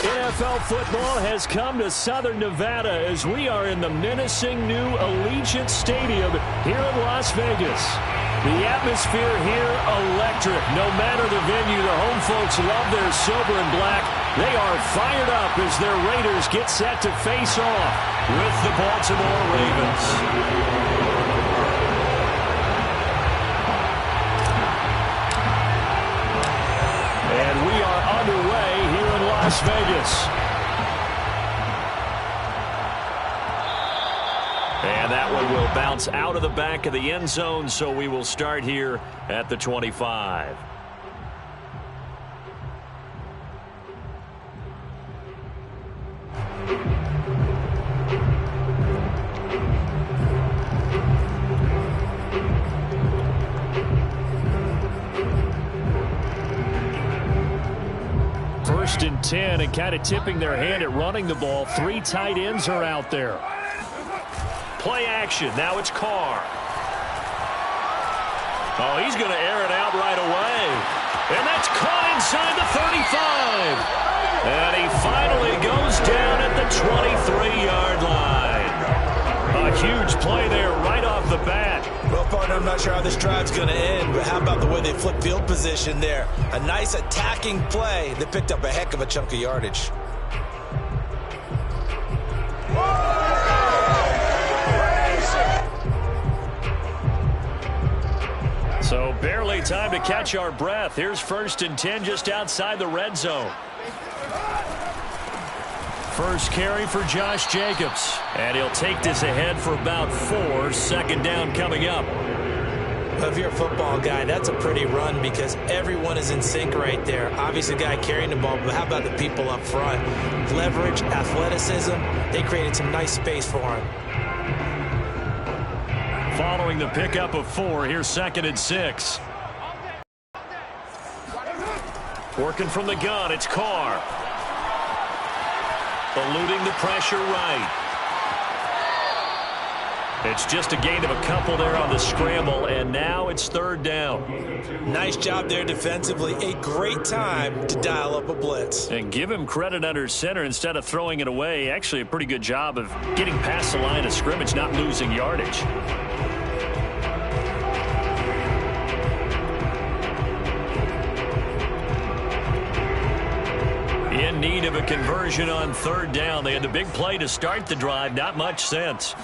NFL football has come to Southern Nevada as we are in the menacing new Allegiant Stadium here in Las Vegas. The atmosphere here, electric. No matter the venue, the home folks love their silver and black. They are fired up as their Raiders get set to face off with the Baltimore Ravens. And we are underway here in Las Vegas. And that one will bounce out of the back of the end zone, so we will start here at the 25. First and 10, and kind of tipping their hand at running the ball. 3 tight ends are out there. Play action. Now it's Carr. Oh, he's going to air it out right away. And that's caught inside the 35. And he finally goes down at the 23-yard line. A huge play there right off the bat. Well, partner, I'm not sure how this drive's going to end, but how about the way they flip field position there? A nice attacking play that picked up a heck of a chunk of yardage. So barely time to catch our breath. Here's first and 10 just outside the red zone. First carry for Josh Jacobs. And he'll take this ahead for about 4. Second down coming up. Well, if you're a football guy, that's a pretty run because everyone is in sync right there. Obviously, the guy carrying the ball, but how about the people up front? Leverage, athleticism, they created some nice space for him. Following the pickup of 4, here's second and 6. Working from the gun, it's Carr. Eluding the pressure right. It's just a gain of a couple there on the scramble, and now it's third down. Nice job there defensively. A great time to dial up a blitz. And give him credit under center instead of throwing it away. Actually, a pretty good job of getting past the line of scrimmage, not losing yardage. In need of a conversion on third down. They had the big play to start the drive. Not much sense.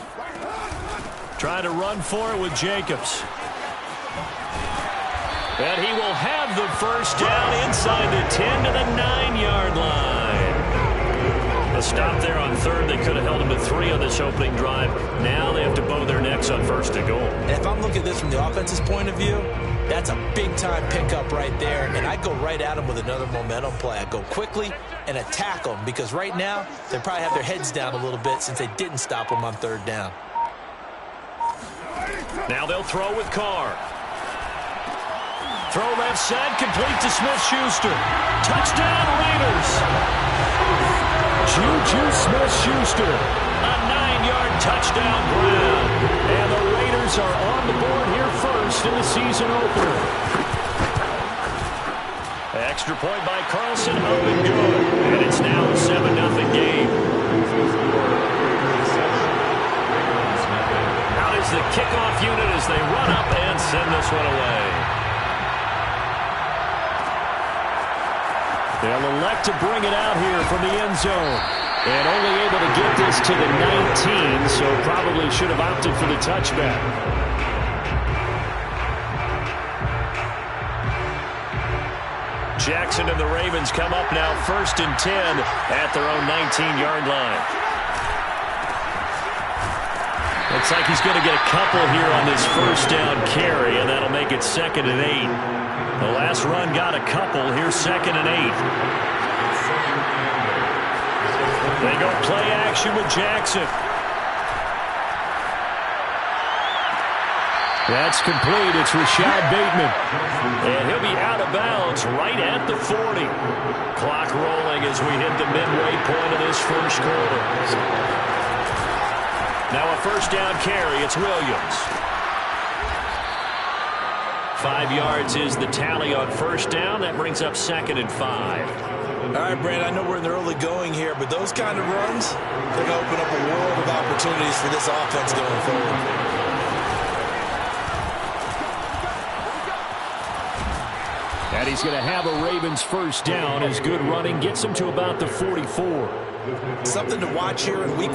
Trying to run for it with Jacobs. And he will have the first down inside the 10 to the 9-yard line. A stop there on third. They could have held him to 3 on this opening drive. Now they have to bow their necks on first and goal. And if I'm looking at this from the offense's point of view, that's a big-time pickup right there, and I go right at them with another momentum play. I go quickly and attack them because right now they probably have their heads down a little bit since they didn't stop them on third down. Now they'll throw with Carr. Throw left side, complete to Smith-Schuster. Touchdown, Raiders. Juju Smith-Schuster. A 9-yard touchdown grab. And the Raiders are on the board here first in the season opener. Extra point by Carlson, up and good. And it's now a 7-0 game. Out is the kickoff unit as they run up and send this one away. They'll elect to bring it out here from the end zone. And only able to get this to the 19, so probably should have opted for the touchback. Jackson and the Ravens come up now first and 10 at their own 19-yard line. Looks like he's going to get a couple here on this first down carry, and that'll make it second and 8. The last run got a couple. Here's second and 8. They go play action with Jackson. That's complete. It's Rashad Bateman. And he'll be out of bounds right at the 40. Clock rolling as we hit the midway point of this first quarter. Now a first down carry. It's Williams. 5 yards is the tally on first down. That brings up second and 5. All right, right, Brandon, I know we're in the early going here, but those kind of runs, they're going to open up a world of opportunities for this offense going forward. And he's going to have a Ravens first down. His good running gets him to about the 44. Something to watch here in week.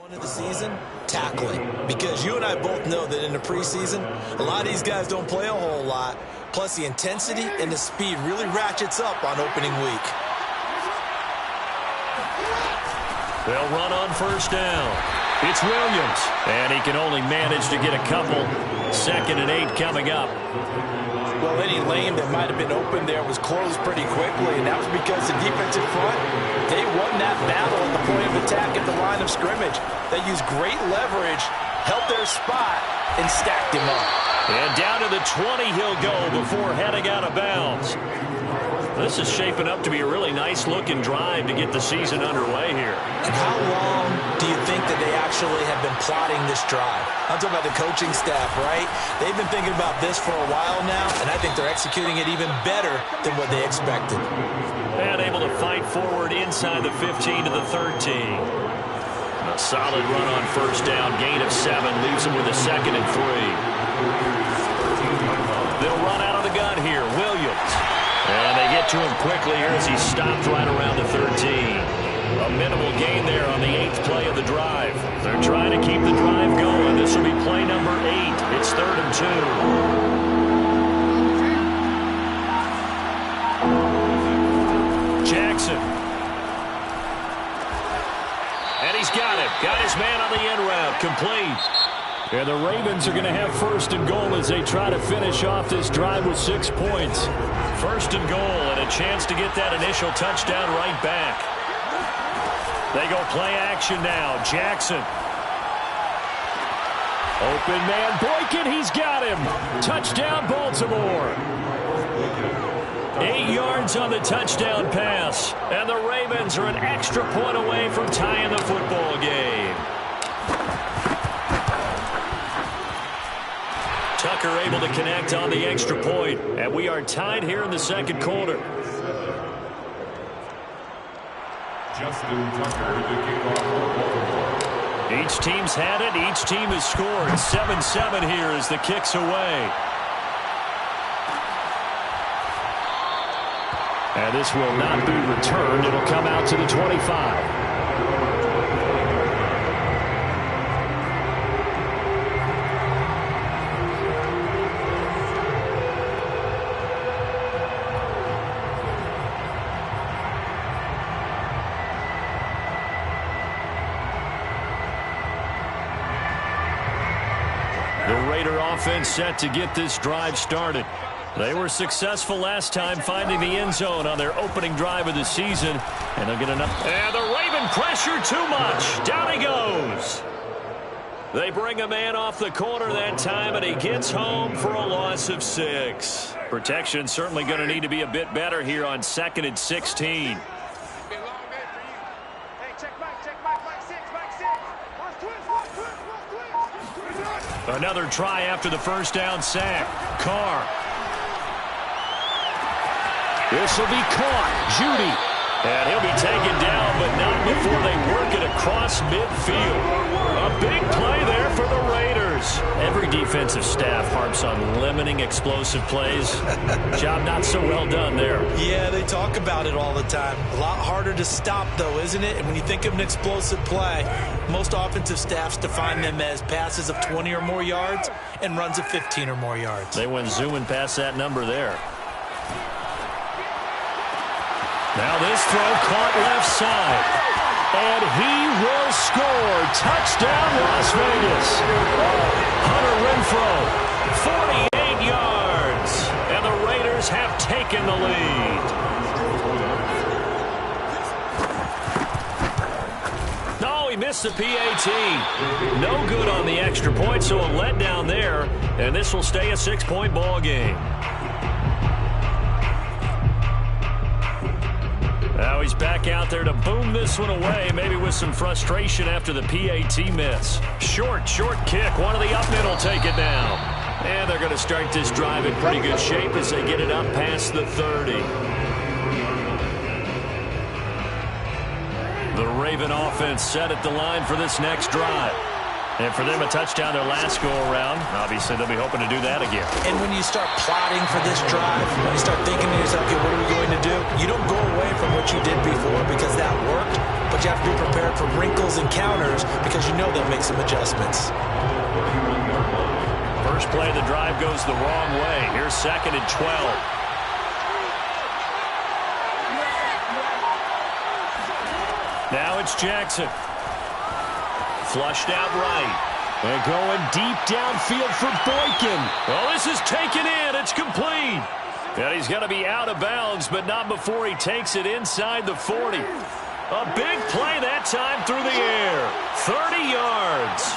Of the season, tackling. Because you and I both know that in the preseason, a lot of these guys don't play a whole lot. Plus, the intensity and the speed really ratchets up on opening week. They'll run on first down. It's Williams. And he can only manage to get a couple. 2nd and 8 coming up. Well, any lane that might have been open there was closed pretty quickly, and that was because the defensive front, they won that battle at the point of attack at the line of scrimmage. They used great leverage, held their spot, and stacked him up. And down to the 20 he'll go before heading out of bounds. This is shaping up to be a really nice-looking drive to get the season underway here. And how long do you think that they actually have been plotting this drive? I'm talking about the coaching staff, right? They've been thinking about this for a while now, and I think they're executing it even better than what they expected. And able to fight forward inside the 15 to the 13. A solid run on first down, gain of 7, leaves them with a 2nd and 3. They'll run out of the gun here, Williams. And they get to him quickly here as he stopped right around the 13. A minimal gain there on the 8th play of the drive. They're trying to keep the drive going. This will be play number 8. It's 3rd and 2. Jackson. And he's got him. Got his man on the end route. Complete. And the Ravens are going to have 1st and goal as they try to finish off this drive with 6 points. 1st and goal and a chance to get that initial touchdown right back. They go play action now. Jackson. Open man Boykin. He's got him. Touchdown Baltimore. 8 yards on the touchdown pass. And the Ravens are an extra point away from tying the football game. Tucker able to connect on the extra point, and we are tied here in the 2nd quarter. Justin Tucker, the kickoff. Each team's had it. Each team has scored. 7-7 here as the kick's away. And this will not be returned. It'll come out to the 25. Offense set to get this drive started. They were successful last time finding the end zone on their opening drive of the season. And they'll get enough. And the Raven pressure too much. Down he goes. They bring a man off the corner that time, and he gets home for a loss of 6. Protection certainly going to need to be a bit better here on 2nd and 16. Another try after the first down sack. Carr. This will be caught. Judy. And he'll be taken down, but not before they work it across midfield. A big play there for the Raiders. Every defensive staff harps on limiting explosive plays. Job not so well done there. Yeah, they talk about it all the time. A lot harder to stop, though, isn't it? And when you think of an explosive play, most offensive staffs define them as passes of 20 or more yards and runs of 15 or more yards. They went zooming past that number there. Now this throw caught left side. And he will score. Touchdown, Las Vegas. Hunter Renfrow, 48 yards. And the Raiders have taken the lead. No, he missed the PAT. No good on the extra point, so a letdown there. And this will stay a 6-point ball game. Now he's back out there to boom this one away, maybe with some frustration after the PAT miss. Short kick. One of the up mid will take it down. And they're going to start this drive in pretty good shape as they get it up past the 30. The Raven offense set at the line for this next drive. And for them, a touchdown their last go-around. Obviously, they'll be hoping to do that again. And when you start plotting for this drive, when you start thinking to yourself, okay, what are we going to do? You don't go away from what you did before because that worked, but you have to be prepared for wrinkles and counters because you know they'll make some adjustments. First play of the drive goes the wrong way. Here's 2nd and 12. Now it's Jackson. Flushed out right. And going deep downfield for Boykin. Well, this is taken in. It's complete. And he's going to be out of bounds, but not before he takes it inside the 40. A big play that time through the air. 30 yards.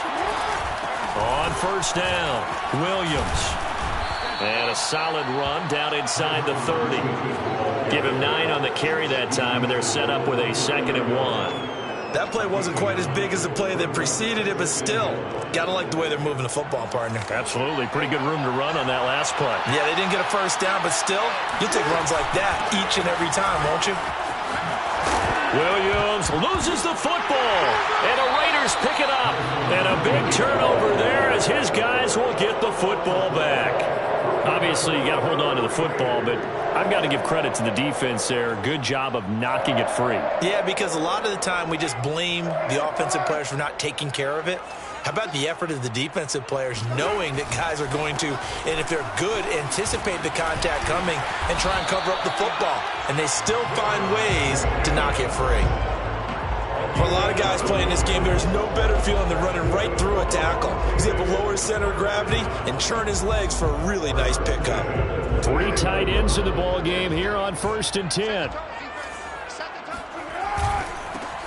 On first down, Williams. And a solid run down inside the 30. Give him 9 on the carry that time, and they're set up with a 2nd and 1. That play wasn't quite as big as the play that preceded it, but still, got to like the way they're moving the football, partner. Absolutely. Pretty good room to run on that last play. Yeah, they didn't get a first down, but still, you'll take runs like that each and every time, won't you? Williams loses the football, and the Raiders pick it up. And a big turnover there as his guys will get the football back. Obviously, you got to hold on to the football, but I've got to give credit to the defense there. Good job of knocking it free. Yeah, because a lot of the time we just blame the offensive players for not taking care of it. How about the effort of the defensive players knowing that guys are going to, and if they're good, anticipate the contact coming and try and cover up the football. And they still find ways to knock it free. For a lot of guys playing this game, there's no better feeling than running right through a tackle. He's able to lower his center of gravity and churn his legs for a really nice pickup. 3 tight ends in the ball game here on 1st and 10.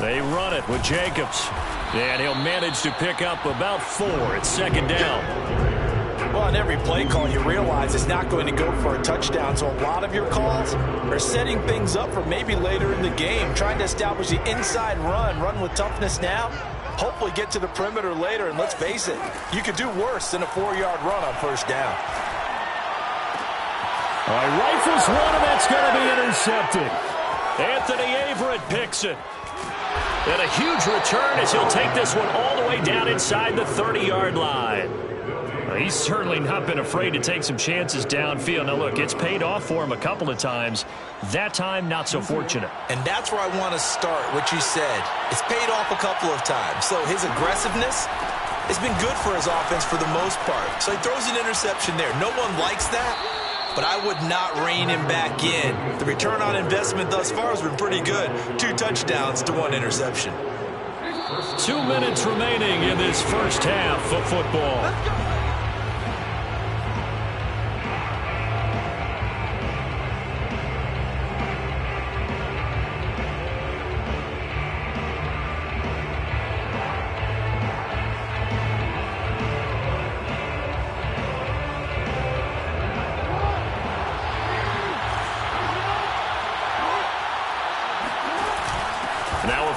They run it with Jacobs. And he'll manage to pick up about 4. It's 2nd down. Well, on every play call, you realize it's not going to go for a touchdown. So a lot of your calls are setting things up for maybe later in the game, trying to establish the inside run with toughness now, hopefully get to the perimeter later. And let's face it, you could do worse than a 4-yard run on first down. All right, rifles one, and that's going to be intercepted. Anthony Averett picks it. And a huge return as he'll take this one all the way down inside the 30-yard line. He's certainly not been afraid to take some chances downfield. Now, look, it's paid off for him a couple of times. That time, not so fortunate. And that's where I want to start, what you said. It's paid off a couple of times. So his aggressiveness has been good for his offense for the most part. So he throws an interception there. No one likes that, but I would not rein him back in. The return on investment thus far has been pretty good. 2 touchdowns to 1 interception. 2 minutes remaining in this first half of football.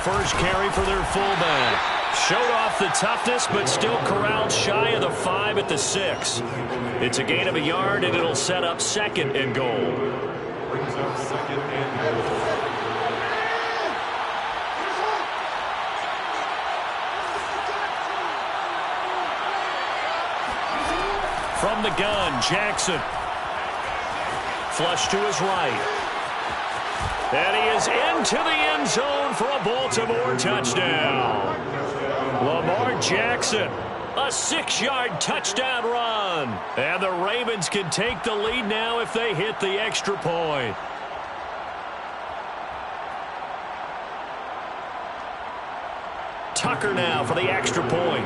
First carry for their fullback. Showed off the toughness, but still corralled shy of the 5 at the 6. It's a gain of a yard, and it'll set up 2nd and goal. Brings up 2nd and goal. From the gun, Jackson. Flush to his right. And he is into the end zone for a Baltimore touchdown. Lamar Jackson, a 6-yard touchdown run. And the Ravens can take the lead now if they hit the extra point. Tucker now for the extra point.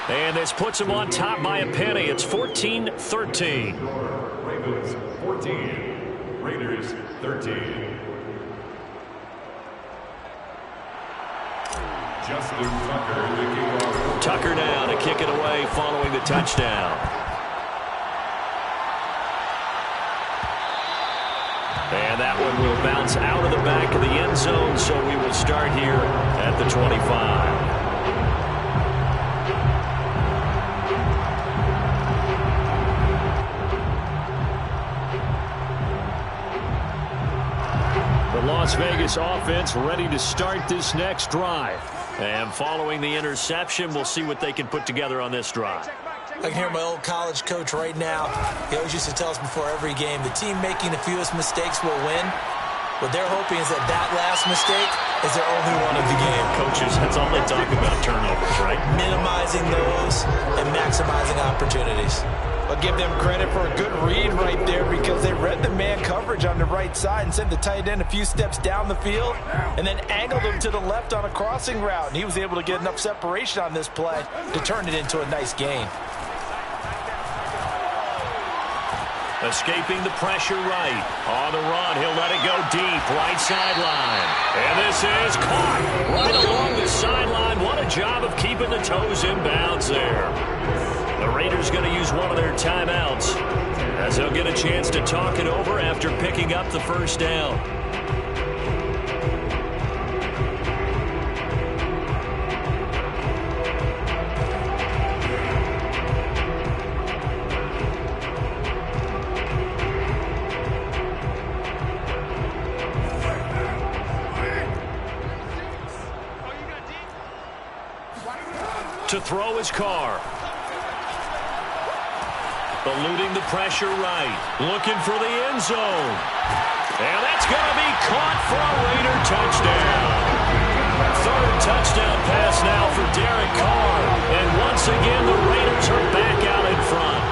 And this puts them on top by a penny. It's 14-13. Ravens 14, Raiders 13. Justin Tucker, the kickoff. Tucker now to kick it away following the touchdown. And that one will bounce out of the back of the end zone, so we will start here at the 25. The Las Vegas offense ready to start this next drive. And following the interception, we'll see what they can put together on this drive. I can hear my old college coach right now. He always used to tell us before every game, the team making the fewest mistakes will win. What they're hoping is that that last mistake is their only one of the game. Coaches, that's all they talk about, turnovers, right? Minimizing those and maximizing opportunities. I'll give them credit for a good read right there because they read the man coverage on the right side and sent the tight end a few steps down the field and then angled him to the left on a crossing route. And he was able to get enough separation on this play to turn it into a nice gain. Escaping the pressure right. On the run, he'll let it go deep. Right sideline. And this is caught right along the sideline. What a job of keeping the toes in bounds there. The Raiders going to use one of their timeouts as they'll get a chance to talk it over after picking up the first down. To throw his Carr. Eluding the pressure right. Looking for the end zone. And that's going to be caught for a Raider touchdown. Third touchdown pass now for Derek Carr. And once again, the Raiders are back out in front.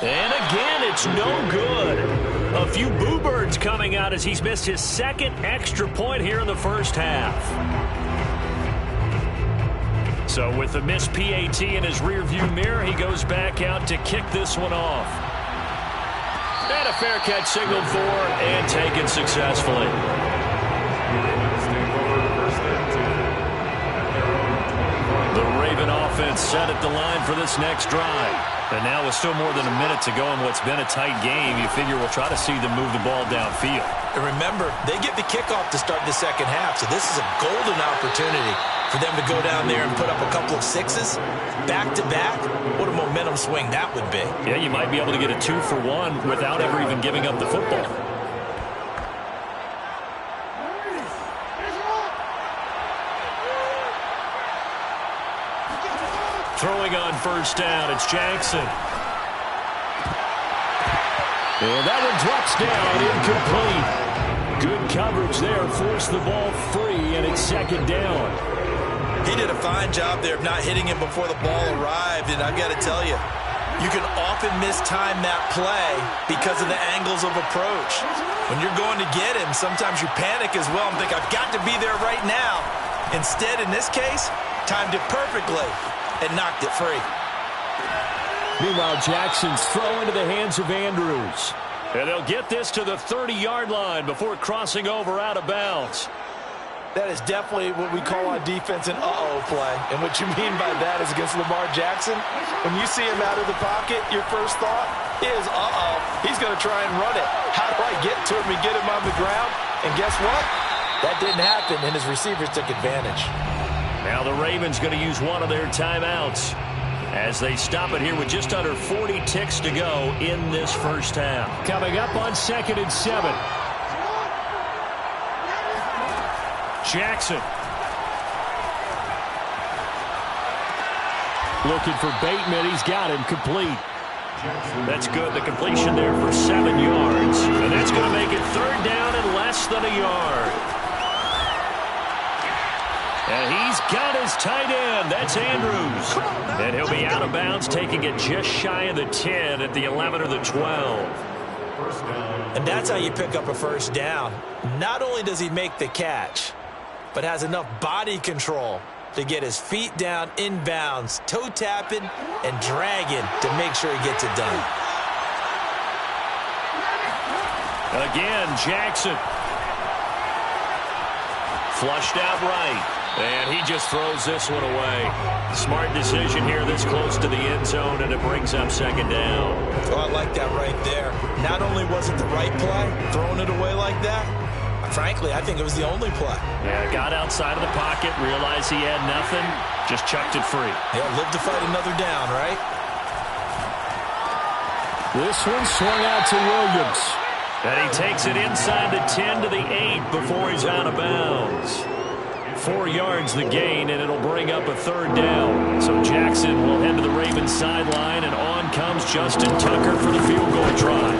And again, it's no good. A few boo birds coming out as he's missed his second extra point here in the first half. So with the missed PAT in his rearview mirror, he goes back out to kick this one off. And a fair catch signaled for and taken successfully. The Raven offense set at the line for this next drive. And now with still more than a minute to go in what's been a tight game, you figure we'll try to see them move the ball downfield. And remember, they get the kickoff to start the second half, so this is a golden opportunity for them to go down there and put up a couple of sixes back-to-back. What a momentum swing that would be. Yeah, you might be able to get a 2-for-1 without ever even giving up the football. Throwing on first down, it's Jackson. And that one drops down, incomplete. Good coverage there, forced the ball free, and it's second down. He did a fine job there of not hitting him before the ball arrived, and I've got to tell you, you can often mistime that play because of the angles of approach. When you're going to get him, sometimes you panic as well and think, I've got to be there right now. Instead, in this case, timed it perfectly and knocked it free. Meanwhile, Jackson's throw into the hands of Andrews. And they'll get this to the 30-yard line before crossing over out of bounds. That is definitely what we call on defense an uh-oh play. And what you mean by that is against Lamar Jackson, when you see him out of the pocket, your first thought is, uh-oh, he's going to try and run it. How do I get to him and get him on the ground? And guess what? That didn't happen, and his receivers took advantage. Now the Ravens going to use one of their timeouts as they stop it here with just under 40 ticks to go in this first half. Coming up on 2nd and 7. Jackson. Looking for Bateman. He's got him complete. That's good. The completion there for 7 yards. And that's going to make it third down and less than a yard. And he's got his tight end one. That's Andrews. And he'll be out of bounds, taking it just shy of the 10 at the 11 or the 12. And that's how you pick up a first down. Not only does he make the catch, but has enough body control to get his feet down inbounds, toe tapping and dragging to make sure he gets it done. Again, Jackson. Flushed out right. And he just throws this one away. Smart decision here this close to the end zone, and it brings up second down. Oh, I like that right there. Not only was it the right play, throwing it away like that, frankly, I think it was the only play. Yeah, got outside of the pocket, realized he had nothing, just chucked it free. Yeah, live to fight another down, right? This one swung out to Williams. And he takes it inside the 10 to the 8 before he's out of bounds. 4 yards the gain, and it'll bring up a third down. So Jackson will head to the Ravens sideline, and on comes Justin Tucker for the field goal try.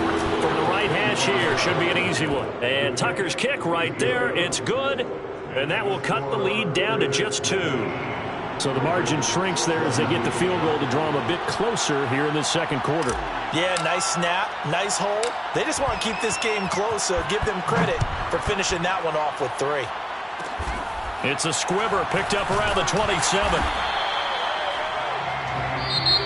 From the right hash here, should be an easy one. And Tucker's kick right there, it's good, and that will cut the lead down to just 2. So the margin shrinks there as they get the field goal to draw them a bit closer here in the second quarter. Yeah, nice snap, nice hold. They just want to keep this game close, so give them credit for finishing that one off with 3. It's a squibber picked up around the 27.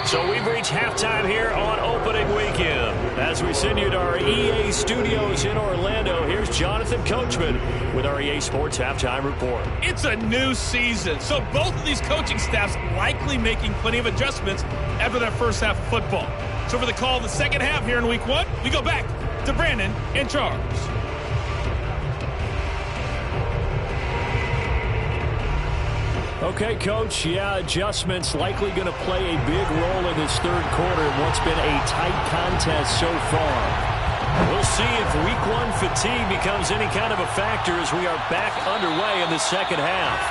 So we've reached halftime here on opening weekend. As we send you to our EA studios in Orlando, here's Jonathan Coachman with our EA Sports Halftime Report. It's a new season, so both of these coaching staffs likely making plenty of adjustments after that first half of football. So for the call of the second half here in week 1, we go back to Brandon and Charles. Okay, Coach, yeah, adjustments likely going to play a big role in this third quarter in what's been a tight contest so far. We'll see if week 1 fatigue becomes any kind of a factor as we are back underway in the second half.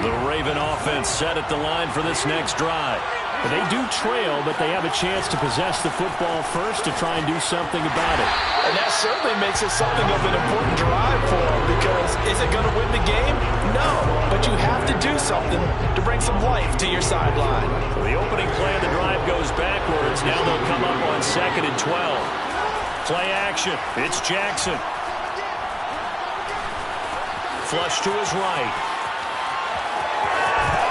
The Raven offense set at the line for this next drive. They do trail, but they have a chance to possess the football first to try and do something about it. And that certainly makes it something of an important drive for them, because is it going to win the game? No, but you have to do something to bring some life to your sideline. The opening play of the drive goes backwards. Now they'll come up on 2nd and 12. Play action. It's Jackson. Flush to his right.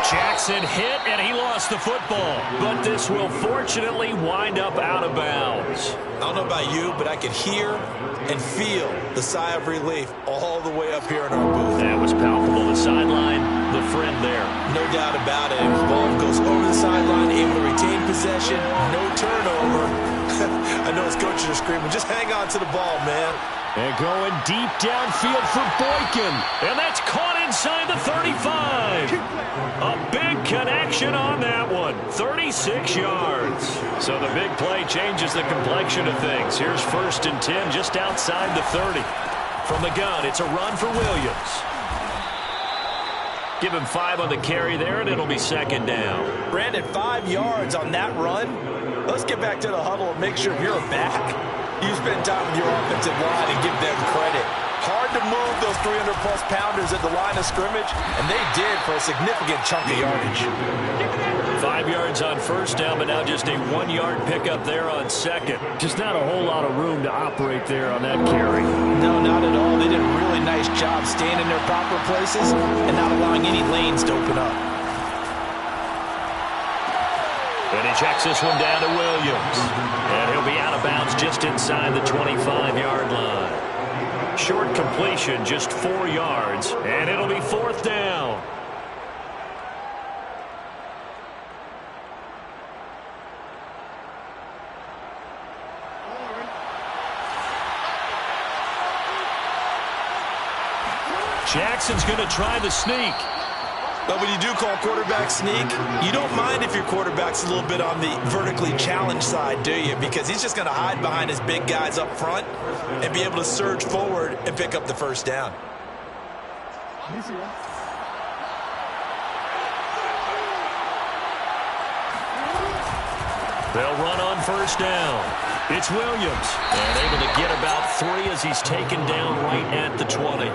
Jackson hit, and he lost the football. But this will fortunately wind up out of bounds. I don't know about you, but I could hear and feel the sigh of relief all the way up here in our booth. That was palpable. The sideline, the friend there. No doubt about it. The ball goes over the sideline, able to retain possession, no turnover. I know his coaches are screaming, just hang on to the ball, man. And going deep downfield for Boykin. And that's caught inside the 35. A big connection on that one. 36 yards. So the big play changes the complexion of things. Here's 1st and 10 just outside the 30. From the gun, it's a run for Williams. Give him 5 on the carry there, and it'll be 2nd down. Brandon, 5 yards on that run. Let's get back to the huddle and make sure you're back. You spend time with your offensive line and give them credit. Hard to move those 300-plus pounders at the line of scrimmage, and they did for a significant chunk of yardage. 5 yards on 1st down, but now just a 1-yard pickup there on 2nd. Just not a whole lot of room to operate there on that carry. No, not at all. They did a really nice job staying in their proper places and not allowing any lanes to open up. And he checks this one down to Williams. And he'll be out of bounds just inside the 25-yard line. Short completion, just 4 yards, and it'll be 4th down. Jackson's going to try the sneak. But when you do call quarterback sneak, you don't mind if your quarterback's a little bit on the vertically challenged side, do you? Because he's just going to hide behind his big guys up front and be able to surge forward and pick up the 1st down. They'll run on first down. It's Williams, and able to get about 3 as he's taken down right at the 20.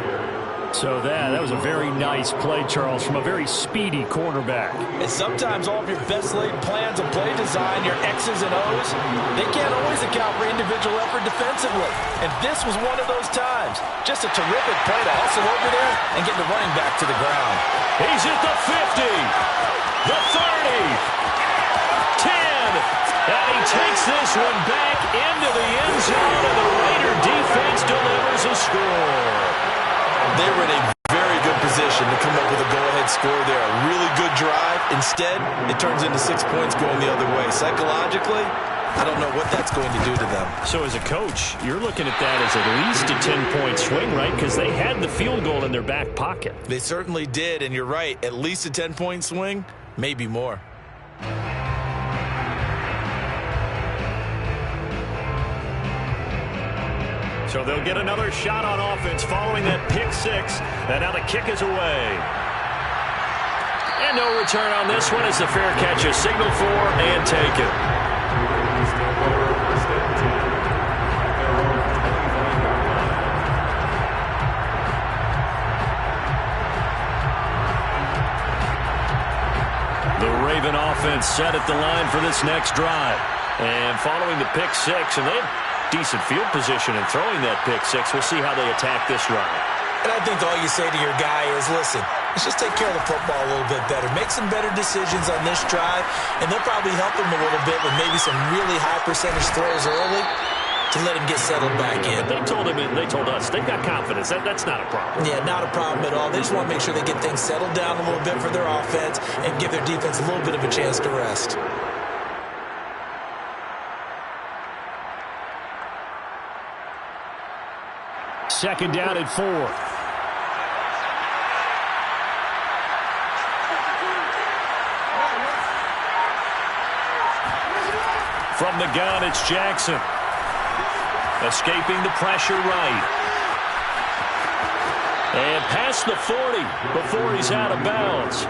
So that was a very nice play, Charles, from a very speedy quarterback. And sometimes all of your best laid plans of play design, your X's and O's, they can't always account for individual effort defensively. And this was one of those times. Just a terrific play to hustle over there and get the running back to the ground. He's at the 50, the 30, 10, and he takes this one back into the end zone, and the Raider defense delivers a score. They were in a very good position to come up with a go-ahead score there. A really good drive. Instead, it turns into 6 points going the other way. Psychologically, I don't know what that's going to do to them. So as a coach, you're looking at that as at least a 10-point swing, right? Because they had the field goal in their back pocket. They certainly did, and you're right. At least a 10-point swing, maybe more. So they'll get another shot on offense following that pick 6. And now the kick is away. And no return on this one as the fair catch is signaled for and taken. The Raven offense set at the line for this next drive. And following the pick 6, and they have decent field position in throwing that pick 6. We'll see how they attack this run. And I think all you say to your guy is, listen, let's just take care of the football a little bit better. Make some better decisions on this drive, and they'll probably help him a little bit with maybe some really high percentage throws early to let him get settled back in. They told him, and they told us, they've got confidence. That's not a problem. Yeah, not a problem at all. They just want to make sure they get things settled down a little bit for their offense and give their defense a little bit of a chance to rest. Second down at 4. From the gun, it's Jackson. Escaping the pressure right. And past the 40 before he's out of bounds.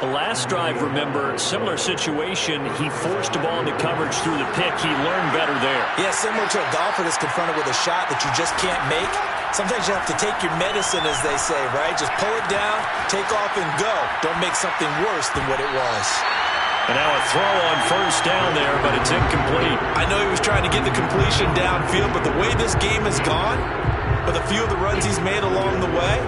The last drive, remember, similar situation. He forced the ball into coverage through the pick. He learned better there. Yeah, similar to a golfer that's confronted with a shot that you just can't make. Sometimes you have to take your medicine, as they say, right? Just pull it down, take off, and go. Don't make something worse than what it was. And now a throw on first down there, but it's incomplete. I know he was trying to get the completion downfield, but the way this game has gone, with a few of the runs he's made along the way,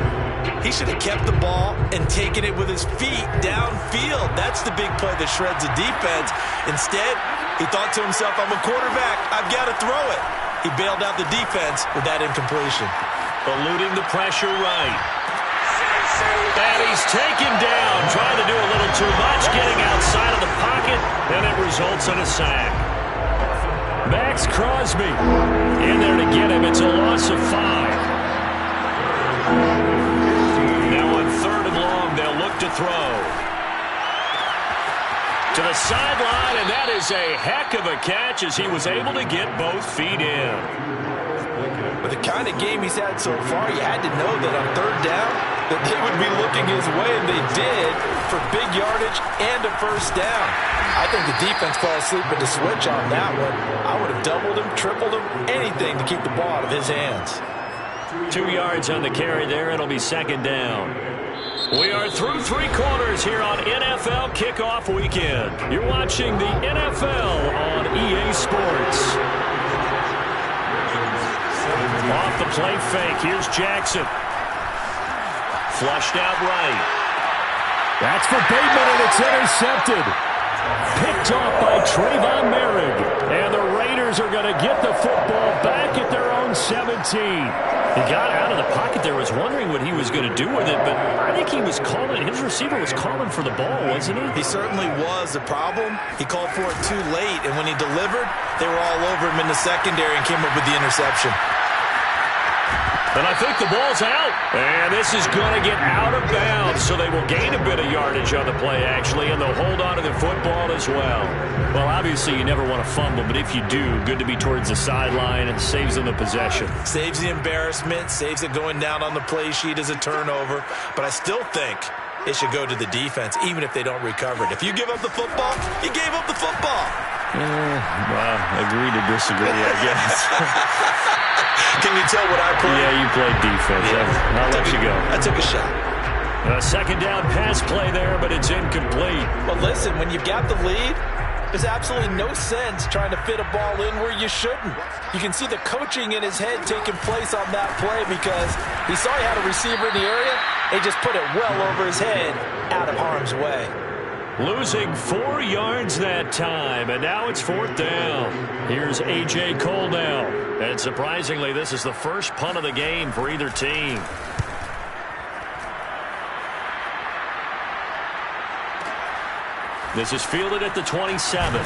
he should have kept the ball and taken it with his feet downfield. That's the big play that shreds the defense. Instead, he thought to himself, I'm a quarterback. I've got to throw it. He bailed out the defense with that incompletion. Eluding the pressure right. And he's taken down, trying to do a little too much, getting outside of the pocket, and it results in a sack. Max Crosby in there to get him. It's a loss of 5. Now on 3rd and long, they'll look to throw. To the sideline, and that is a heck of a catch as he was able to get both feet in. With the kind of game he's had so far, you had to know that on 3rd down that they would be looking his way, and they did for big yardage and a first down. I think the defense fell asleep with the switch on that one. I would have doubled him, tripled him, anything to keep the ball out of his hands. 2 yards on the carry there. It'll be 2nd down. We are through 3 quarters here on NFL Kickoff Weekend. You're watching the NFL on EA Sports. Off the play fake. Here's Jackson. Flushed out right. That's for Bateman, and it's intercepted. Picked off by Trayvon Merrick. And the Raiders are going to get the football back at their own 17. He got out of the pocket there, was wondering what he was going to do with it, but I think he was calling, his receiver was calling for the ball, wasn't he? He certainly was. The problem, he called for it too late, and when he delivered, they were all over him in the secondary and came up with the interception. And I think the ball's out. And this is going to get out of bounds, so they will gain a bit of yardage on the play, actually, and they'll hold on to the football as well. Well, obviously, you never want to fumble, but if you do, good to be towards the sideline. It saves them the possession. Saves the embarrassment, saves it going down on the play sheet as a turnover. But I still think it should go to the defense, even if they don't recover it. If you give up the football, you gave up the football. Well, agree to disagree, I guess. Can you tell what I played? Yeah, you played defense. Yeah. I'll let you go. I took a shot. A second down pass play there, but it's incomplete. But listen, when you've got the lead, there's absolutely no sense trying to fit a ball in where you shouldn't. You can see the coaching in his head taking place on that play because he saw he had a receiver in the area. He just put it well over his head, out of harm's way. Losing 4 yards that time, and now it's 4th down. Here's A.J. Cole now. And surprisingly, this is the first punt of the game for either team. This is fielded at the 27.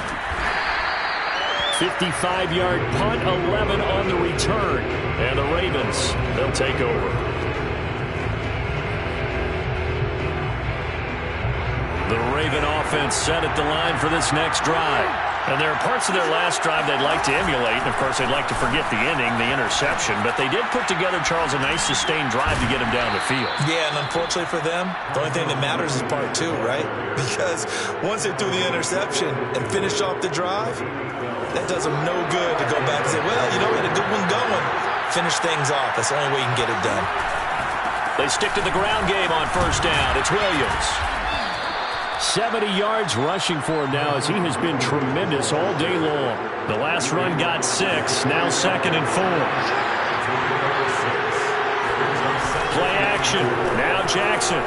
55-yard punt, 11 on the return. And the Ravens, they'll take over. The Raven offense set at the line for this next drive. And there are parts of their last drive they'd like to emulate. And, of course, they'd like to forget the ending, the interception. But they did put together, Charles, a nice sustained drive to get him down the field. Yeah, and unfortunately for them, the only thing that matters is part 2, right? Because once they threw the interception and finished off the drive, that does them no good to go back and say, well, you know, we had a good one going. Finish things off. That's the only way you can get it done. They stick to the ground game on first down. It's Williams. 70 yards rushing for him now as he has been tremendous all day long. The last run got 6, now 2nd and 4. Play action, now Jackson.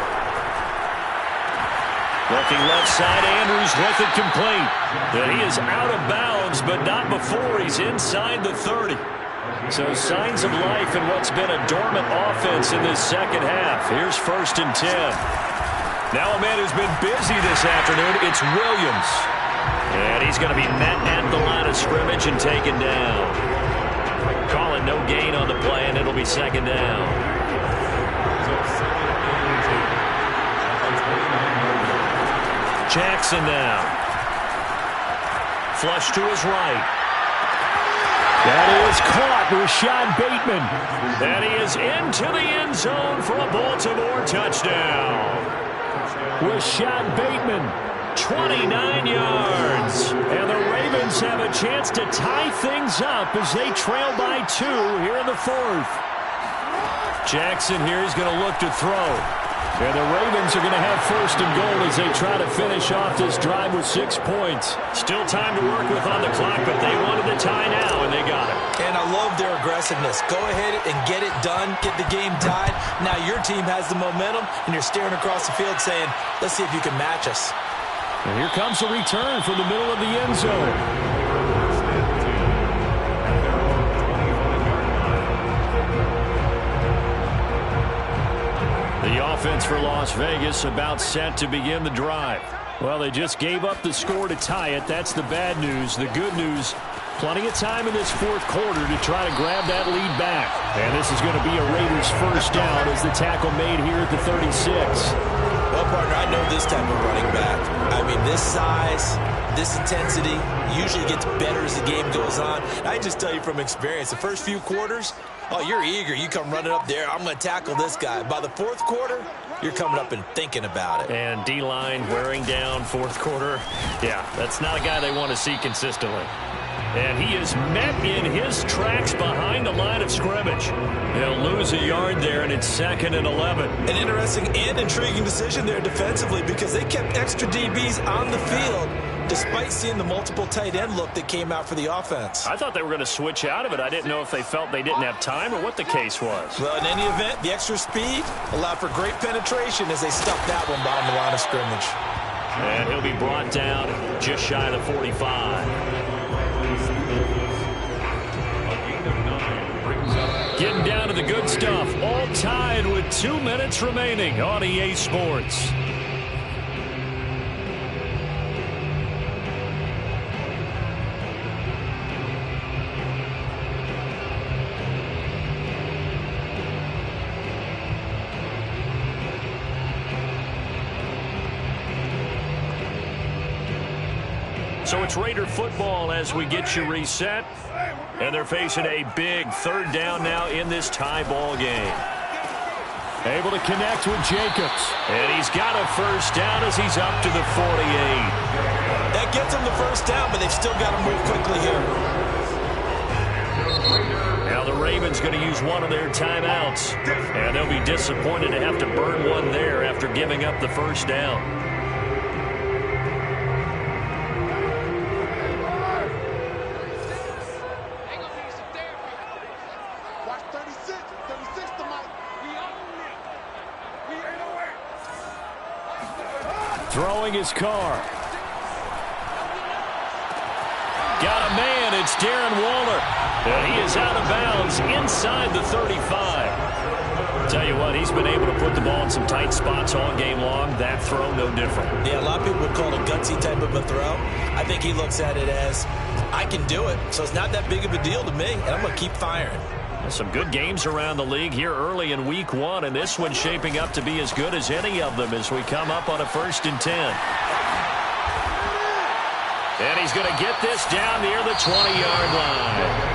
Looking left side, Andrews with it complete. And he is out of bounds, but not before he's inside the 30. So signs of life in what's been a dormant offense in this second half. Here's 1st and 10. Now a man who's been busy this afternoon, it's Williams. And he's going to be met at the line of scrimmage and taken down. Call it no gain on the play, and it'll be 2nd down. Jackson now. Flush to his right. That is caught, Rashad Bateman. And he is into the end zone for a Baltimore touchdown. Rashad Bateman, 29 yards. And the Ravens have a chance to tie things up as they trail by 2 here in the 4th. Jackson here is going to look to throw. And the Ravens are going to have 1st and goal as they try to finish off this drive with 6 points. Still time to work with on the clock, but they wanted the tie now, and they got it. And I love their aggressiveness. Go ahead and get it done, get the game tied. Now your team has the momentum, and you're staring across the field saying, let's see if you can match us. And here comes a return from the middle of the end zone. The offense for Las Vegas about set to begin the drive. Well, they just gave up the score to tie it. That's the bad news. The good news, plenty of time in this 4th quarter to try to grab that lead back. And this is going to be a Raiders 1st down as the tackle made here at the 36. Well, partner, I know this type of running back. I mean, this size, this intensity usually gets better as the game goes on. I just tell you from experience, the first few quarters, oh, you're eager. You come running up there. I'm going to tackle this guy. By the 4th quarter, you're coming up and thinking about it. And D-line wearing down 4th quarter. Yeah, that's not a guy they want to see consistently. And he is met in his tracks behind the line of scrimmage. He'll lose a yard there, and it's 2nd and 11. An interesting and intriguing decision there defensively because they kept extra DBs on the field despite seeing the multiple tight end look that came out for the offense. I thought they were going to switch out of it. I didn't know if they felt they didn't have time or what the case was. Well, in any event, the extra speed allowed for great penetration as they stuffed that one behind the line of scrimmage. And he'll be brought down just shy of the 45. Getting down to the good stuff. All tied with 2 minutes remaining on EA Sports. So it's Raider football as we get you reset. And they're facing a big 3rd down now in this tie ball game. Able to connect with Jacobs. And he's got a first down as he's up to the 48. That gets them the first down, but they've still got to move quickly here. Now the Ravens going to use one of their timeouts. And they'll be disappointed to have to burn one there after giving up the first down. Throwing his car. Got a man. It's Darren Waller. And he is out of bounds inside the 35. Tell you what, he's been able to put the ball in some tight spots all game long. That throw, no different. Yeah, a lot of people would call it a gutsy type of a throw. I think he looks at it as, I can do it, so it's not that big of a deal to me, and I'm going to keep firing. Some good games around the league here early in week one, and this one's shaping up to be as good as any of them as we come up on a 1st and 10. And he's going to get this down near the 20-yard line.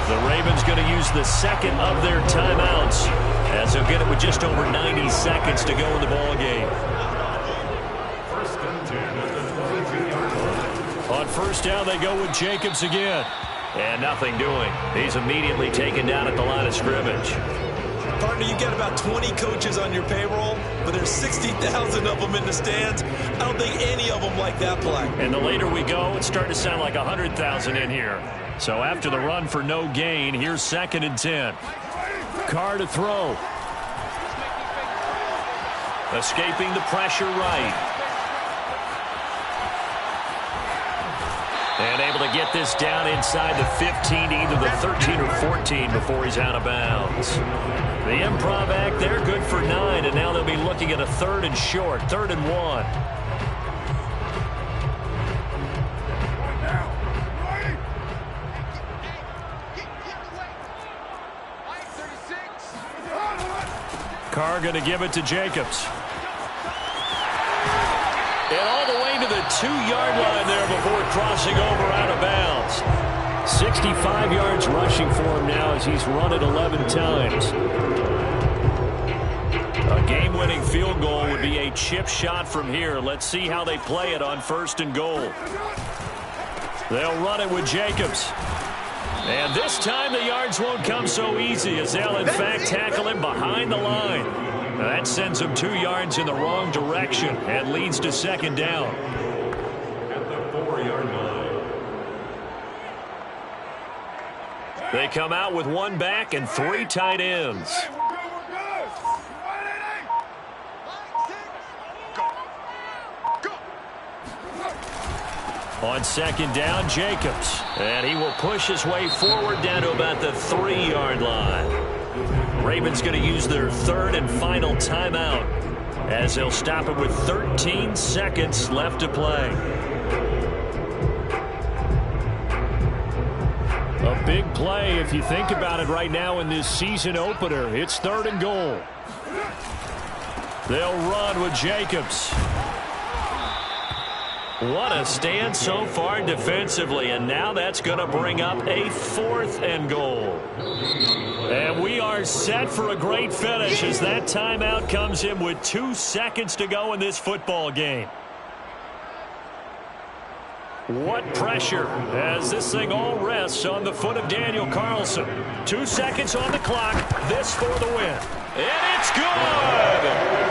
The Ravens going to use the second of their timeouts as they'll get it with just over 90 seconds to go in the ball game. 1st and 10 at the 22-yard line. On first down, they go with Jacobs again. And nothing doing. He's immediately taken down at the line of scrimmage. Partner, you've got about 20 coaches on your payroll, but there's 60,000 of them in the stands. I don't think any of them like that play. And the later we go, it's starting to sound like 100,000 in here. So after the run for no gain, here's 2nd and 10. Carr to throw. Escaping the pressure right. And able to get this down inside the 15, either the 13 or 14 before he's out of bounds. The improv act there, good for 9, and now they'll be looking at a 3rd and short, 3rd and 1. Carr going to give it to Jacobs. And all the way to the 2-yard line there before crossing over out of bounds. 65 yards rushing for him now as he's run it 11 times. A game-winning field goal would be a chip shot from here. Let's see how they play it on 1st and goal. They'll run it with Jacobs. And this time the yards won't come so easy as they'll in fact tackle him behind the line. That sends him 2 yards in the wrong direction and leads to 2nd down. At the 4-yard line. They come out with 1 back and 3 tight ends. On 2nd down, Jacobs. And he will push his way forward down to about the 3-yard line. Ravens going to use their 3rd and final timeout as they'll stop it with 13 seconds left to play. A big play if you think about it right now in this season opener. It's 3rd and goal. They'll run with Jacobs. What a stand so far defensively, and now that's going to bring up a 4th and goal. And we are set for a great finish as that timeout comes in with 2 seconds to go in this football game. What pressure as this thing all rests on the foot of Daniel Carlson. 2 seconds on the clock. This for the win. And it's good!